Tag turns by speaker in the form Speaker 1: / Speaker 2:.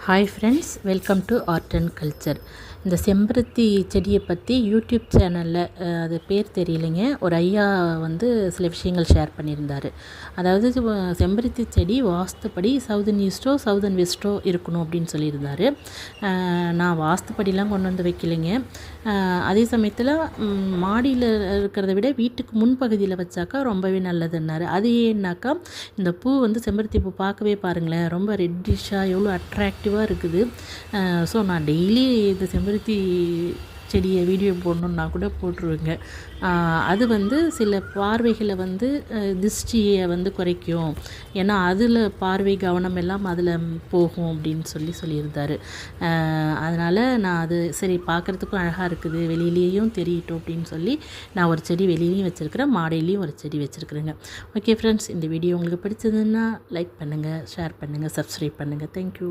Speaker 1: Hi friends, welcome to art and culture. இந்த செம்பருத்தி செடியை பற்றி யூடியூப் சேனலில் அது பேர் தெரியலைங்க, ஒரு ஐயா சில விஷயங்கள் ஷேர் பண்ணியிருந்தார். அதாவது செம்பருத்தி செடி வாஸ்துப்படி சவுதன் ஈஸ்டோ சவுதன் வெஸ்ட்டோ இருக்கணும் அப்படின்னு சொல்லியிருந்தார். நான் வாஸ்துப்படிலாம் கொண்டு வந்து வைக்கலைங்க. அதே சமயத்தில் மாடியில் இருக்கிறத விட வீட்டுக்கு முன்பகுதியில் வச்சாக்கா ரொம்பவே நல்லதுன்னாரு. அது ஏன்னாக்கா இந்த பூ செம்பருத்தி பூ பார்க்கவே பாருங்களேன், ரொம்ப ரெட்டிஷாக எவ்வளோ அட்ராக்டிவாக இருக்குது. ஸோ நான் டெய்லி இந்த செம்பருத்தி செடியை வீடியோ போடணுன்னா கூட போட்டுருவேங்க. அது சில பார்வைகளை திருஷ்டியை குறைக்கும். ஏன்னா அதில் பார்வை கவனம் எல்லாம் அதில் போகும் அப்படின்னு சொல்லியிருந்தார். அதனால் நான் அது சரி பார்க்குறதுக்கும் அழகாக இருக்குது, வெளியிலேயும் தெரியட்டும் அப்படின்னு சொல்லி நான் ஒரு செடி வெளியிலையும் வச்சுருக்கிறேன், மாடியிலையும் ஒரு செடி வச்சுருக்குறேங்க. ஓகே ஃப்ரெண்ட்ஸ், இந்த வீடியோ உங்களுக்கு பிடிச்சதுன்னா லைக் பண்ணுங்கள், ஷேர் பண்ணுங்கள், சப்ஸ்கிரைப் பண்ணுங்கள். தேங்க்யூ.